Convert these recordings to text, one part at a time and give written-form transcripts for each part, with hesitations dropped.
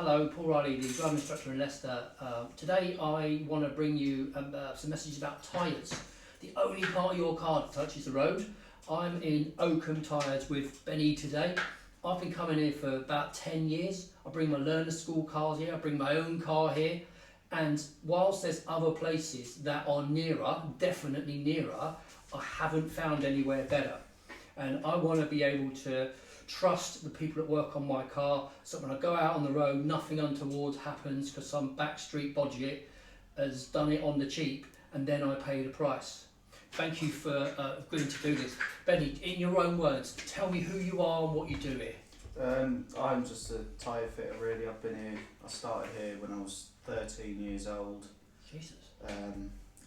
Hello, Paul Riley, the driving instructor in Leicester. Today I want to bring you some messages about tyres. The only part of your car that touches the road. I'm in Oakham Tyres with Benni today. I've been coming here for about 10 years. I bring my learner school cars here, I bring my own car here. And whilst there's other places that are nearer, definitely nearer, I haven't found anywhere better. And I want to be able to trust the people that work on my car, so when I go out on the road, nothing untoward happens because some backstreet bodget has done it on the cheap and then I pay the price. Thank you for agreeing to do this. Benni, in your own words, tell me who you are and what you do here. I'm just a tyre fitter really. I started here when I was 13 years old. Jesus.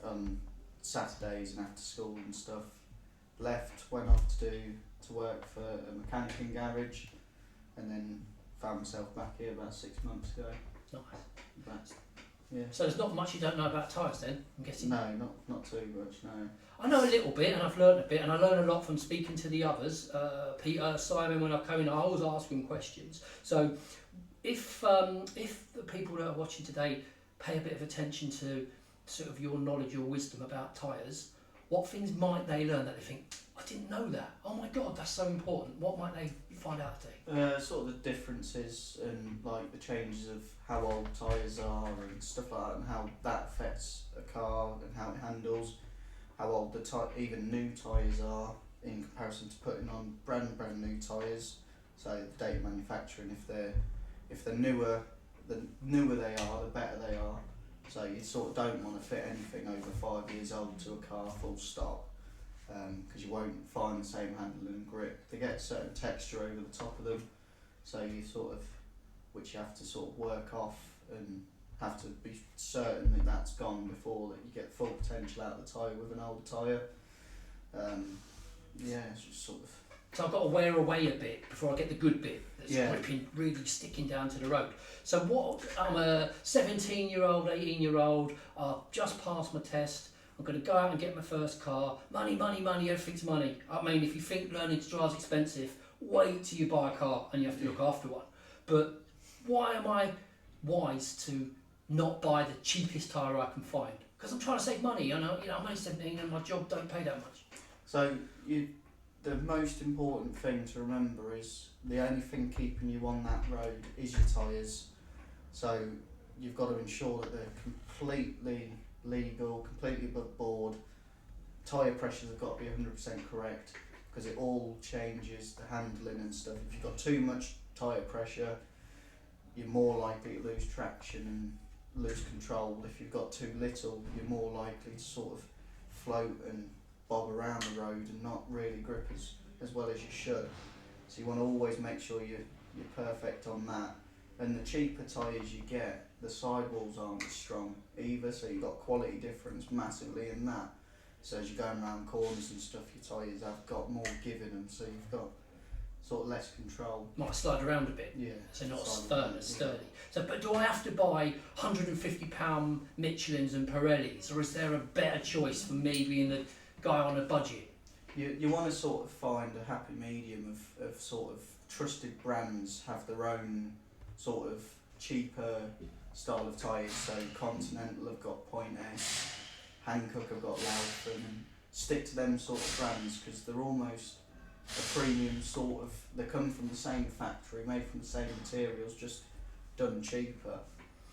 On Saturdays and after school and stuff. Went off to work for a mechanic in garage, and then found myself back here about 6 months ago. Nice. But, yeah. So there's not much you don't know about tyres then, I'm guessing? No, not too much, no. I know a little bit and I've learned a bit, and I learn a lot from speaking to the others. Peter, Simon, when I come in, I always ask them questions. So if the people that are watching today pay a bit of attention to sort of your knowledge, your wisdom about tyres, what things might they learn that they think, I didn't know that, oh my god, that's so important? What might they find out today? Sort of the differences and like the changes of how old tyres are and stuff like that, and how that affects a car and how it handles, how old even new tyres are in comparison to putting on brand new tyres. So the date of manufacturing, if they're newer, the newer they are, the better they are. So you sort of don't want to fit anything over 5 years old to a car full stop, because you won't find the same handling and grip. They get a certain texture over the top of them, so which you have to sort of work off and have to be certain that that's gone before that you get full potential out of the tyre with an older tyre. It's just sort of. So I've got to wear away a bit before I get the good bit that's gripping, really sticking down to the road. So I'm a 17-year-old, 18-year-old, I've just passed my test, I'm going to go out and get my first car. Money, everything's money. I mean, if you think learning to drive is expensive, wait till you buy a car and you have to look after one. But why am I wise to not buy the cheapest tyre I can find? Because I'm trying to save money. I'm only 17 and my job don't pay that much. So the most important thing to remember is the only thing keeping you on that road is your tyres. So you've got to ensure that they're completely legal, completely above board. Tyre pressures have got to be 100% correct, because it all changes the handling and stuff. If you've got too much tyre pressure, you're more likely to lose traction and lose control. If you've got too little, you're more likely to sort of float and bob around the road and not really grip as well as you should. So you want to always make sure you're perfect on that. And the cheaper tyres you get, the sidewalls aren't as strong either, so you've got quality difference massively in that. So as you're going around corners and stuff, your tyres have got more give in them, so you've got sort of less control. Might slide around a bit, so not as firm, as sturdy. So, but do I have to buy £150 Michelin's and Pirellis, or is there a better choice for me being the guy on a budget? You want to sort of find a happy medium of sort of trusted brands have their own sort of cheaper style of tyres. So Continental have got Point S, Hankook have got Laufin, and stick to them sort of brands because they're almost a premium sort of. They come from the same factory, made from the same materials, just done cheaper.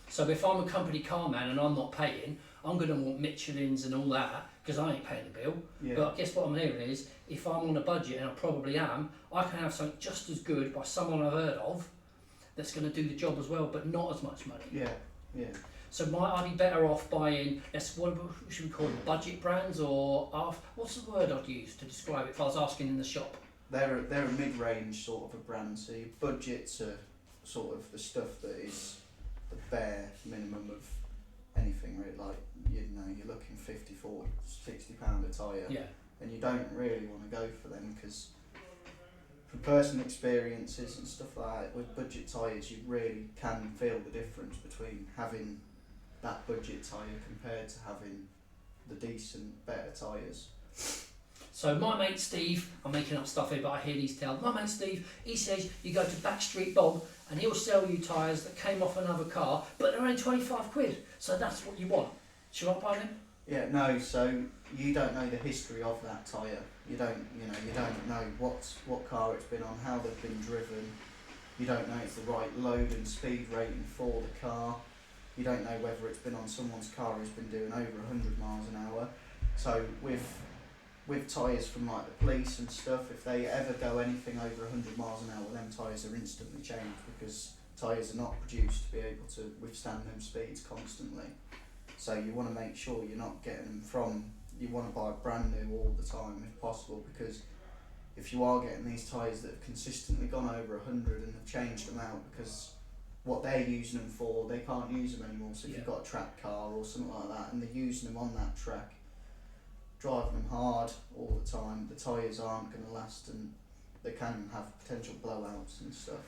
So if I'm a company car man and I'm not paying, I'm going to want Michelin's and all that because I ain't paying the bill. Yeah. But guess what I'm hearing is, if I'm on a budget, and I probably am, I can have something just as good by someone I've heard of that's going to do the job as well, but not as much money. Yeah. So might I be better off buying, what should we call them, budget brands, or what's the word I'd use to describe it if I was asking in the shop? They're a mid-range sort of a brand, so your budgets are sort of the stuff that is the bare minimum of anything really. Like, you're looking 50, 40, 60 pound a tyre, and you don't really want to go for them because from personal experiences and stuff like that, with budget tyres you really can feel the difference between having that budget tyre compared to having the decent, better tyres. So my mate Steve, I'm making up stuff here, but I hear these tales. My mate Steve, he says you go to Backstreet Bob and he'll sell you tyres that came off another car, but they're only 25 quid. So that's what you want. Should I buy them? Yeah, no. So you don't know the history of that tyre. You don't know what car it's been on, how they've been driven. You don't know it's the right load and speed rating for the car. You don't know whether it's been on someone's car who's been doing over 100 miles an hour. So with tyres from like the police and stuff, if they ever go anything over 100 miles an hour, them tyres are instantly changed because tyres are not produced to be able to withstand them speeds constantly. So you want to make sure you're not getting them from, you want to buy brand new all the time if possible, because if you are getting these tyres that have consistently gone over 100 and have changed them out because what they're using them for, they can't use them anymore. So if you've got a track car or something like that and they're using them on that track, driving them hard all the time, the tyres aren't going to last and they can have potential blowouts and stuff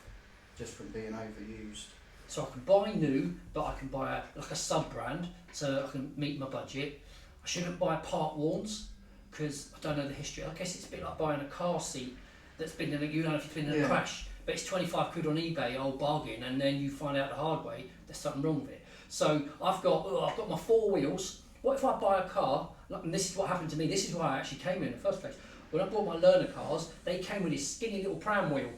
just from being overused. So I can buy new, but I can buy a sub-brand so I can meet my budget. I shouldn't buy part warns because I don't know the history. I guess it's a bit like buying a car seat that's been in a, you know, if it's been in a crash, but it's 25 quid on eBay, old bargain, and then you find out the hard way there's something wrong with it. So I've got my 4 wheels. What if I buy a car, and this is what happened to me, this is why I actually came in the first place. When I bought my learner cars, they came with this skinny little pram wheel,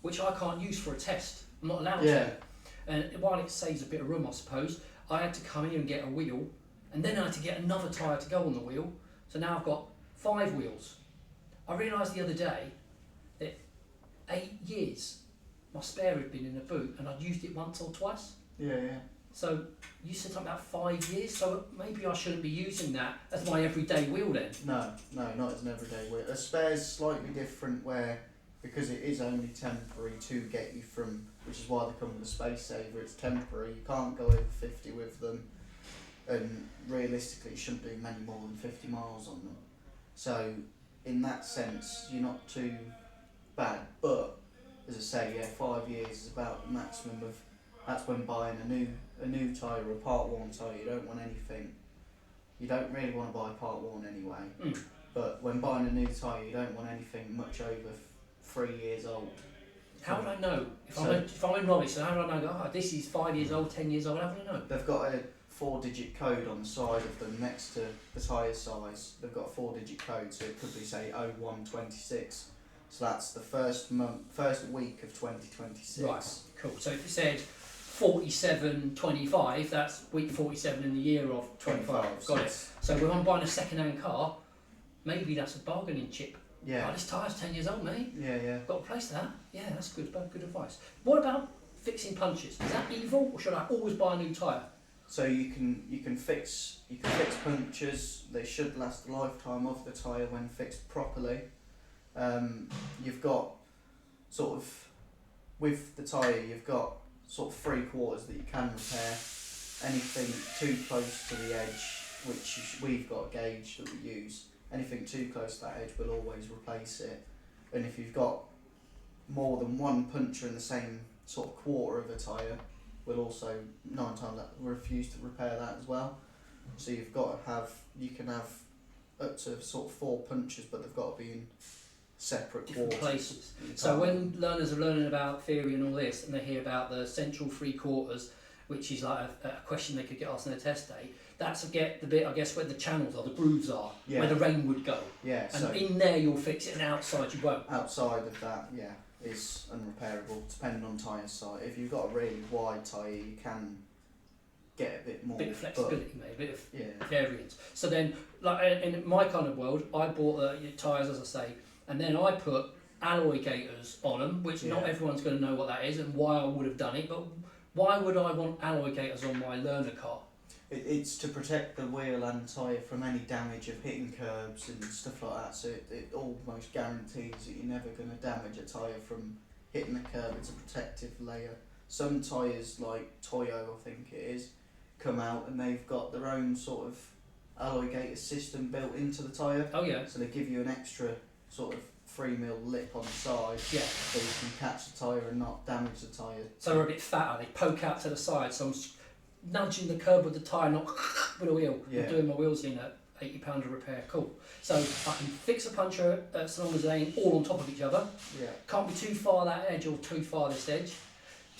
which I can't use for a test. I'm not allowed to. And while it saves a bit of room, I suppose, I had to come in and get a wheel, and then I had to get another tyre to go on the wheel. So now I've got 5 wheels. I realised the other day that 8 years my spare had been in the boot and I'd used it once or twice. Yeah. So you said something about 5 years, so maybe I shouldn't be using that as my everyday wheel then. No, not as an everyday wheel. A spare's slightly different where, because it is only temporary to get you from, which is why they come with a space saver, it's temporary, you can't go over 50 with them, and realistically you shouldn't do many more than 50 miles on them. So in that sense, you're not too bad, but as I say, 5 years is about the maximum of, that's when buying a new tyre or a part worn tyre, you don't want anything, you don't really want to buy part worn anyway, but when buying a new tyre you don't want anything much over 3 years old. How would I know? If I'm in novice, so how do I know, this is 5 years old, 10 years old, how would I know? They've got a 4-digit code on the side of them next to the tyre size. They've got a 4-digit code, so it could be say 0126. So that's the first week of 2026. Right, cool. So if it said 4725, that's week 47 in the year of 25. Got it. So when I'm buying a second-hand car, maybe that's a bargaining chip. Yeah. Oh, this tyre's 10 years old, mate. Yeah. Got to replace that. Yeah, that's good advice. What about fixing punctures? Is that evil, or should I always buy a new tyre? So you can fix punctures. They should last the lifetime of the tyre when fixed properly. You've got sort of, with the tyre, you've got sort of 3/4 that you can repair. Anything too close to the edge, which we've got a gauge that we use, anything too close to that edge we'll always replace it. And if you've got more than one puncture in the same sort of quarter of a tyre, we'll also 9 times that refuse to repair that as well. So you've got to have, you can have up to sort of 4 punctures, but they've got to be in separate different quarters. places. So when learners are learning about theory and all this, and they hear about the central 3/4, which is like a question they could get asked on a test day, that's the bit, I guess, where the channels are, the grooves are, where the rain would go. Yeah. And so in there you'll fix it, and outside you won't. outside of that, is unrepairable depending on tyre size. If you've got a really wide tyre, you can get a bit more. Bit of flexibility, maybe, a bit of variance. So then, like in my kind of world, I bought tyres, as I say, and then I put alloy gaiters on them, which not everyone's going to know what that is and why I would have done it, but why would I want alloy gaiters on my learner car? It's to protect the wheel and tyre from any damage of hitting curbs and stuff like that, so it almost guarantees that you're never going to damage a tyre from hitting the curb. It's a protective layer. Some tyres, like Toyo I think it is, come out and they've got their own sort of alloy gaiter system built into the tyre. Oh yeah. So they give you an extra sort of 3mm lip on the side, so you can catch the tyre and not damage the tyre. So they're a bit fatter, they poke out to the side, so I'm nudging the curb with the tyre, not with a wheel. I'm doing my wheels in at £80 a repair. Cool. So I can fix a puncture so long as they ain't all on top of each other. Yeah. Can't be too far that edge or too far this edge.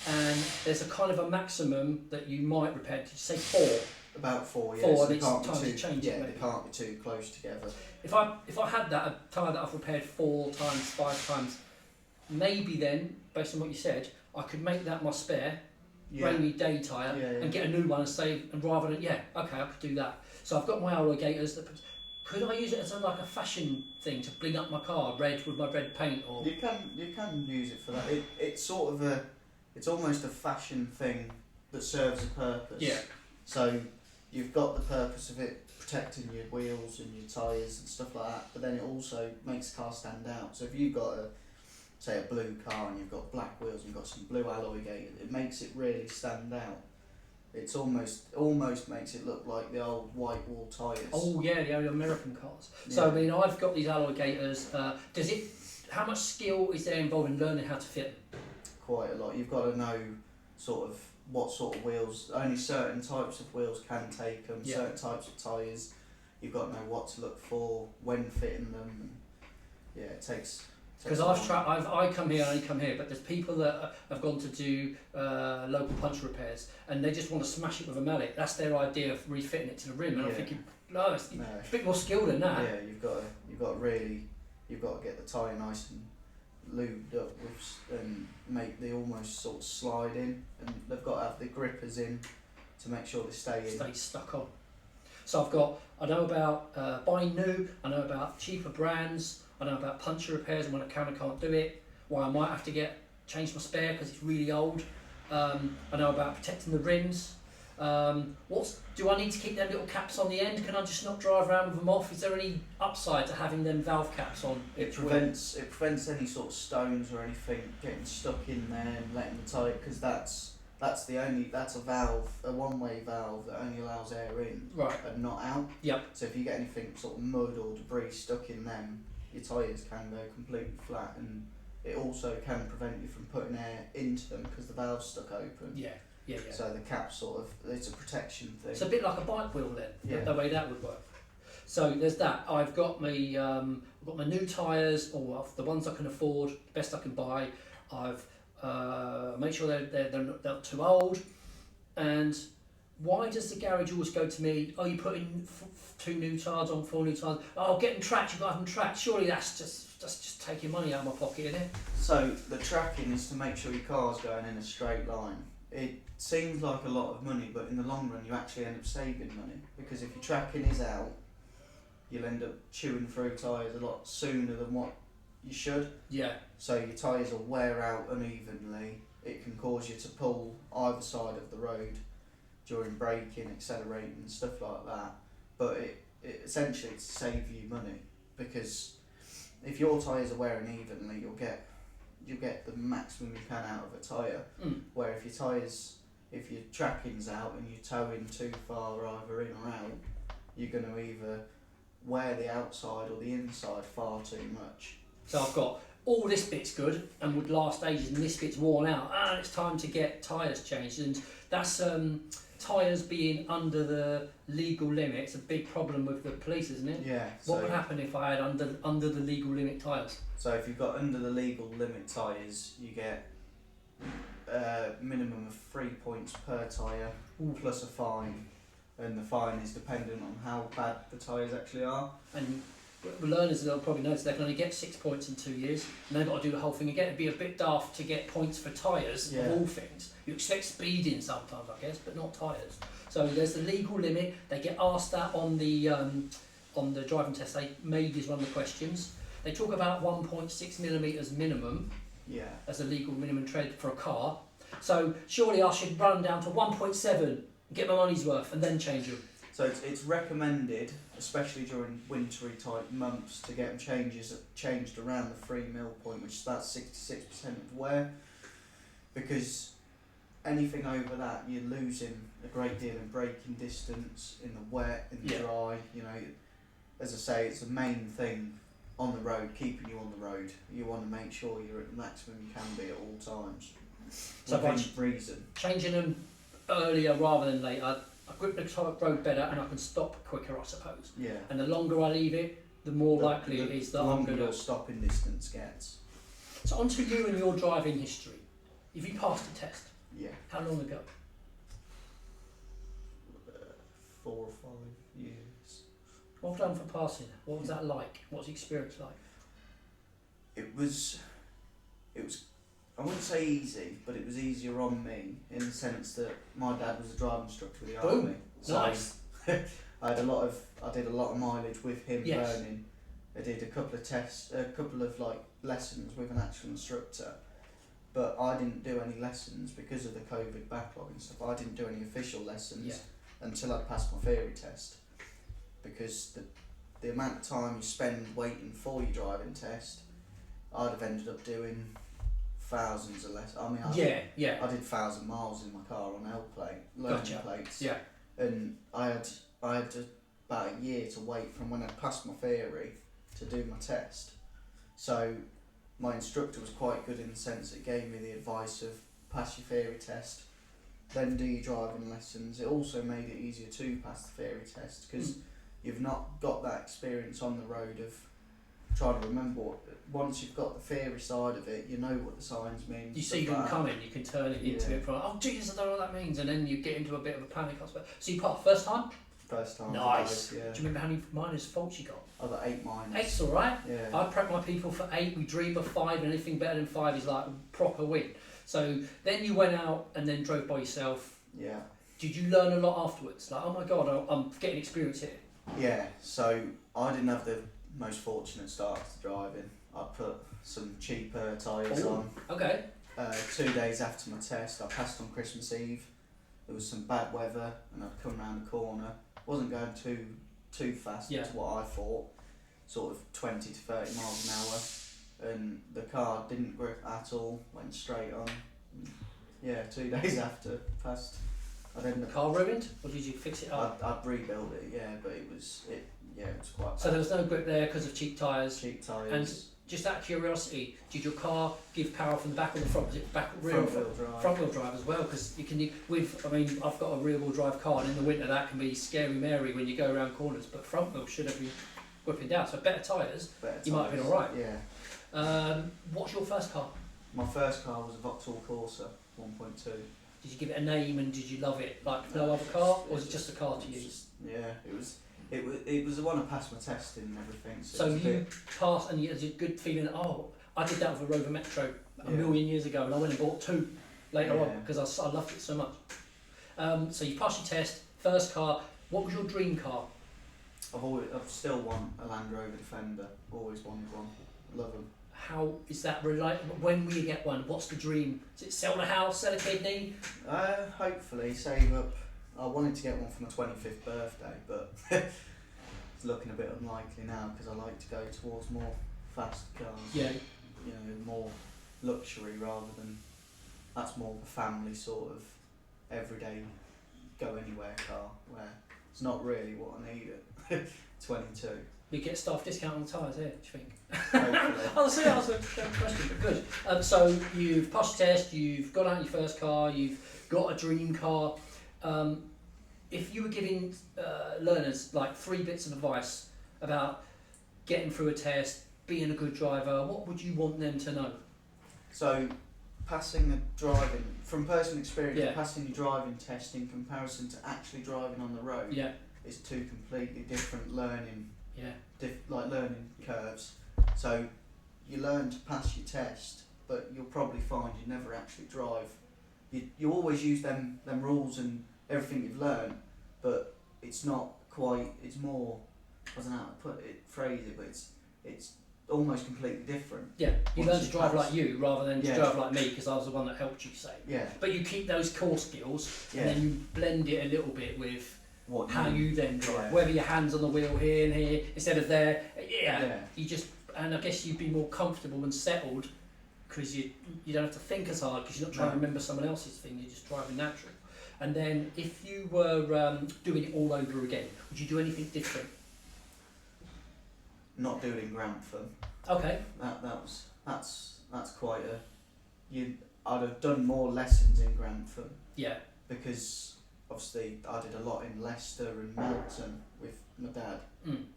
And there's a kind of a maximum that you might repair. Did you say 4? About 4, yeah. Four, So and they it's can't time be to too, change yeah, it, they maybe. can't be too close together. If I had that, a tyre that I've repaired 4 times, 5 times, maybe then, based on what you said, I could make that my spare, Yeah. rainy day tyre, Yeah, yeah. and get a new one and save. And rather than okay, I could do that. So I've got my alloy gators. Could I use it as like a fashion thing to bling up my car, red with my red paint, or? You can use it for that. It's sort of it's almost a fashion thing that serves a purpose. Yeah. So you've got the purpose of it protecting your wheels and your tyres and stuff like that, but then it also makes the car stand out. So if you've got say a blue car and you've got black wheels and you've got some blue alloy gators, it makes it really stand out. It's almost makes it look like the old white wall tyres. Oh yeah, the old American cars. Yeah. So I mean, I've got these alloy gators. How much skill is there involved in learning how to fit them? Quite a lot. You've got to know sort of what sort of wheels. Only certain types of wheels can take them. Yeah. Certain types of tyres. You've got to know what to look for when fitting them. And yeah, it takes. Because I come here, but there's people that have gone to do local puncture repairs, and they just want to smash it with a mallet. That's their idea of refitting it to the rim, and I'm Yeah. thinking, no, it's No. a bit more skill than that. Yeah, you've got to get the tyre nice and lubed up and make the almost sort of slide in, and they've got to have the grippers in to make sure they stay in. Stay stuck on. So I know about buying new, I know about cheaper brands, I know about puncture repairs and when a camera can't do it, why I might have to change my spare because it's really old. I know about protecting the rims. Do I need to keep them little caps on the end? Can I just not drive around with them off? Is there any upside to having them valve caps on? It prevents any sort of stones or anything getting stuck in there and letting the tyre, because that's a valve, a one-way valve that only allows air in, right, and not out. Yep. So if you get anything sort of mud or debris stuck in them, your tyres can go completely flat, and it also can prevent you from putting air into them because the valve's stuck open. Yeah. So the cap it's a protection thing. It's a bit like a bike wheel then, Yeah. the way that would work. So there's that. I've got my new tyres, or the ones I can afford, the best I can buy. I've made sure they're not too old. And why does the garage always go to me, oh, you're putting 2 new tyres on, 4 new tyres, oh, get them tracked, you've got to have them tracked. Surely that's just taking money out of my pocket, isn't it? So the tracking is to make sure your car's going in a straight line. It seems like a lot of money, but in the long run you actually end up saving money, because if your tracking is out, you'll end up chewing through tyres a lot sooner than what you should. Yeah. So your tyres will wear out unevenly. It can cause you to pull either side of the road during braking, accelerating and stuff like that. But it essentially it's to save you money, because if your tyres are wearing evenly, you'll get the maximum you can out of a tyre. Where if your tracking's out and you're towing too far either in or out, you're going to either wear the outside or the inside far too much. So I've got all this bit's good and would last ages, and this bit's worn out, and it's time to get tyres changed. And that's tyres being under the legal limit. It's a big problem with the police, isn't it? Yeah. What would happen if I had under the legal limit tyres? So if you've got under the legal limit tyres, you get a minimum of 3 points per tyre, plus a fine, and the fine is dependent on how bad the tyres actually are. And learners will probably notice they can only get 6 points in 2 years, and they've got to do the whole thing again. It'd be a bit daft to get points for tyres, Yeah. of all things. You expect speeding sometimes, I guess, but not tyres. So there's the legal limit. They get asked that on the driving test. They made is one of the questions. They talk about 1.6 millimetres minimum Yeah. as a legal minimum tread for a car. So surely I should run down to 1.7 and get my money's worth and then change them. So it's recommended, especially during wintry type months, to get them changed around the 3 mil point, which is about 66% of wear, because anything over that you're losing a great deal in braking distance, in the wet, in the dry. You know, as I say, it's the main thing on the road, keeping you on the road. You want to make sure you're at the maximum you can be at all times, So within reason. Changing them earlier rather than later, I grip the road better and I can stop quicker, I suppose. Yeah. And the longer I leave it, the more likely it is that the I'm longer going to. your stopping distance gets. So on to you and your driving history. If you passed the test, Yeah. how long ago? 4 or 5 years. Well done for passing. What was that like? What was the experience like? It was, I wouldn't say easy, but it was easier on me in the sense that my dad was a driving instructor with the Boom. army. So Nice. I did a lot of mileage with him Yes. learning. I did a couple of tests, a couple of like lessons with an actual instructor, but I didn't do any lessons because of the COVID backlog and stuff. I didn't do any official lessons until I'd passed my theory test, because the amount of time you spend waiting for your driving test, I'd have ended up doing thousands of lessons. I mean, I did 1,000 miles in my car on L plate, learning plates. Yeah. And I had about a year to wait from when I'd passed my theory to do my test. So my instructor was quite good in the sense it gave me the advice of pass your theory test, then do your driving lessons. It also made it easier to pass the theory test because you've not got that experience on the road of trying to remember once you've got the theory side of it, you know what the signs mean. You see them coming, you can turn it into it from, oh Jesus, I don't know what that means, and then you get into a bit of a panic, I suppose. So you passed first time? First time. Nice. Do you remember how many minus faults you got? I got 8 minus. 8's alright. Yeah. I prep my people for 8, we dream of 5, and anything better than 5 is like a proper win. So then you went out and then drove by yourself. Yeah. Did you learn a lot afterwards? Like, oh my god, I'm getting experience here. Yeah, so I didn't have the most fortunate start to driving. I put some cheaper tyres on. Okay. 2 days after my test, I passed on Christmas Eve. There was some bad weather and I'd come round the corner. Wasn't going too fast to what I thought, sort of 20 to 30 miles an hour. And the car didn't grip at all, went straight on. Yeah, 2 days after, passed. I'd ended The car ruined, or did you fix it up? I'd rebuilt it, yeah, but it was quite bad. So there was no grip there because of cheap tyres. Cheap tyres. And just out of curiosity, did your car give power from the back or the front? Was it back rear front wheel drive? Front wheel drive as well, because you can I've got a rear wheel drive car, and in the winter that can be scary Mary when you go around corners. But front wheel should have been whipping down. So better tyres. You might have been all right. Yeah. What's your first car? My first car was a Vauxhall Corsa 1.2. Did you give it a name and did you love it like no other car, or was it just a car to use? It was the one I passed my test in and everything. So you passed, and you had a good feeling. Oh, I did that with a Rover Metro a million years ago, and I went and bought 2 later on because I loved it so much. So you passed your test, first car. What was your dream car? I've still want a Land Rover Defender. Always wanted one. Love them. How is that related? When will you get one? What's the dream? Is it sell the house, sell a kidney? Hopefully save up. I wanted to get one for my 25th birthday, but it's looking a bit unlikely now because I like to go towards more fast cars. Yeah. You know, more luxury rather than, that's more of a family sort of everyday go anywhere car where it's not really what I need at 22. We get staff discount on the tyres here, do you think? Hopefully. I'll see, that was a dumb question, but good. So you've passed the test, you've got out your first car, you've got a dream car. If you were giving learners like 3 bits of advice about getting through a test, being a good driver, what would you want them to know? So, passing the driving, from personal experience, passing your driving test in comparison to actually driving on the road is 2 completely different learning learning curves. So you learn to pass your test, but you'll probably find you never actually drive. You always use them rules and everything you've learned, but it's not quite. It's more, I don't know how to phrase it, but it's almost completely different. Yeah, you learn to drive like you rather than to drive like me, because I was the one that helped you say. Yeah. But you keep those core skills and then you blend it a little bit with how you then drive. Yeah. Whether your hands on the wheel here and here instead of there. You just, and I guess you'd be more comfortable and settled because you don't have to think as hard because you're not trying to remember someone else's thing. You're just driving natural. And then if you were doing it all over again, would you do anything different? Not doing Grantham. Okay. That's quite a. I'd have done more lessons in Grantham. Yeah. Because obviously I did a lot in Leicester and Melton with my dad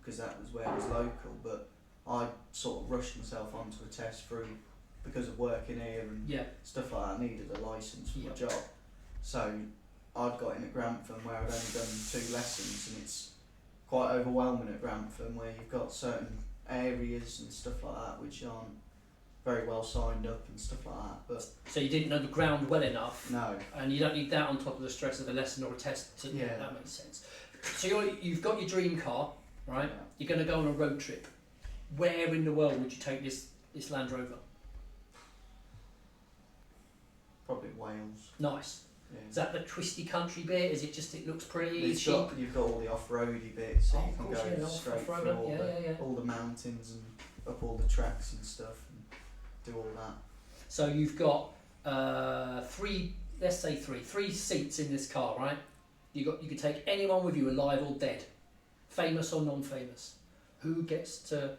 because that was where it was local, but I sort of rushed myself onto a test through because of working here and stuff like that. I needed a licence for my job, so I'd got in at Grantham where I'd only done 2 lessons, and it's quite overwhelming at Grantham where you've got certain areas and stuff like that which aren't very well signed up and stuff like that. But so you didn't know the ground well enough. No. And you don't need that on top of the stress of a lesson or a test. That makes sense. So you've got your dream car, right? Yeah. You're going to go on a road trip. Where in the world would you take this Land Rover? Probably Wales. Nice. Yeah. Is that the twisty country bit? Is it just it looks pretty? You've got all the off-roady bits, so you can go straight through all the mountains and up all the tracks and stuff, and do all that. So you've got three seats in this car, right? You could take anyone with you, alive or dead, famous or non-famous. Who gets to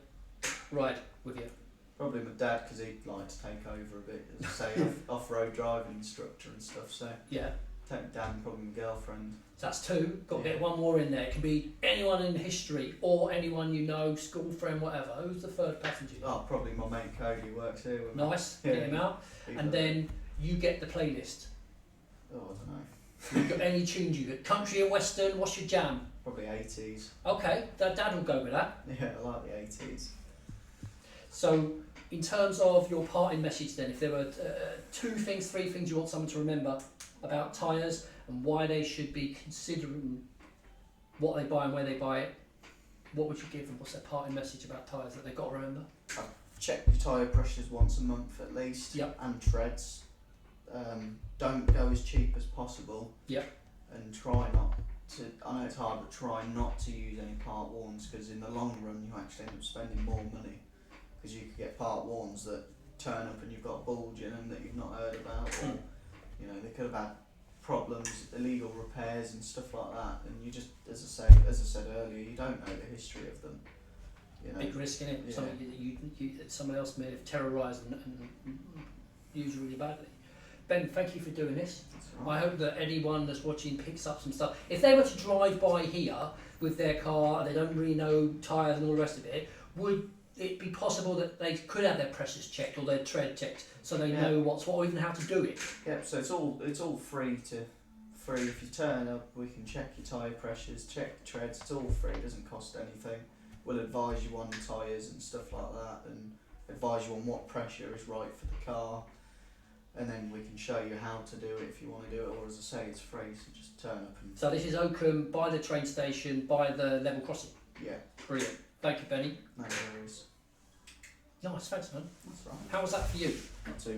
ride with you? Probably my dad, because he'd like to take over a bit, as I say, off-road driving instructor and stuff. So yeah, take dad and probably my girlfriend. So that's 2. Got to get one more in there. It can be anyone in history or anyone you know, school friend, whatever. Who's the 3rd passenger? Oh, probably my mate Cody, who works here. Nice, get him out. And then you get the playlist. Oh, I don't know. You've got any tunes you get? Country and western, what's your jam? Probably 80s. Okay, Dad will go with that. Yeah, I like the 80s. So, in terms of your parting message then, if there were 3 things you want someone to remember about tyres and why they should be considering what they buy and where they buy it, what would you give them? What's their parting message about tyres that they've got to remember? Check your tyre pressures once a month at least, and treads. Don't go as cheap as possible, and try not to, I know it's hard, but try not to use any part warns, because in the long run you actually end up spending more money, because you could get part warns that turn up and you've got a bulge in them that you've not heard about, or you know, they could have had problems, illegal repairs and stuff like that, and you just, as I said earlier, you don't know the history of them. You know, big risk in it. Yeah. Something that someone else may have terrorised and used really badly. Ben, thank you for doing this. Right. I hope that anyone that's watching picks up some stuff. If they were to drive by here with their car and they don't really know tyres and all the rest of it, would it be possible that they could have their pressures checked or their tread checked so they know what's what or even how to do it? Yeah, so it's all free. If you turn up, we can check your tyre pressures, check the treads. It's all free. It doesn't cost anything. We'll advise you on tyres and stuff like that, and advise you on what pressure is right for the car. And then we can show you how to do it if you want to do it, or as I say, it's free, so just turn up and... So this is Oakham, by the train station, by the level crossing? Yeah. Brilliant. Thank you, Benny. No worries. Nice, thanks man. That's right. How was that for you? Not too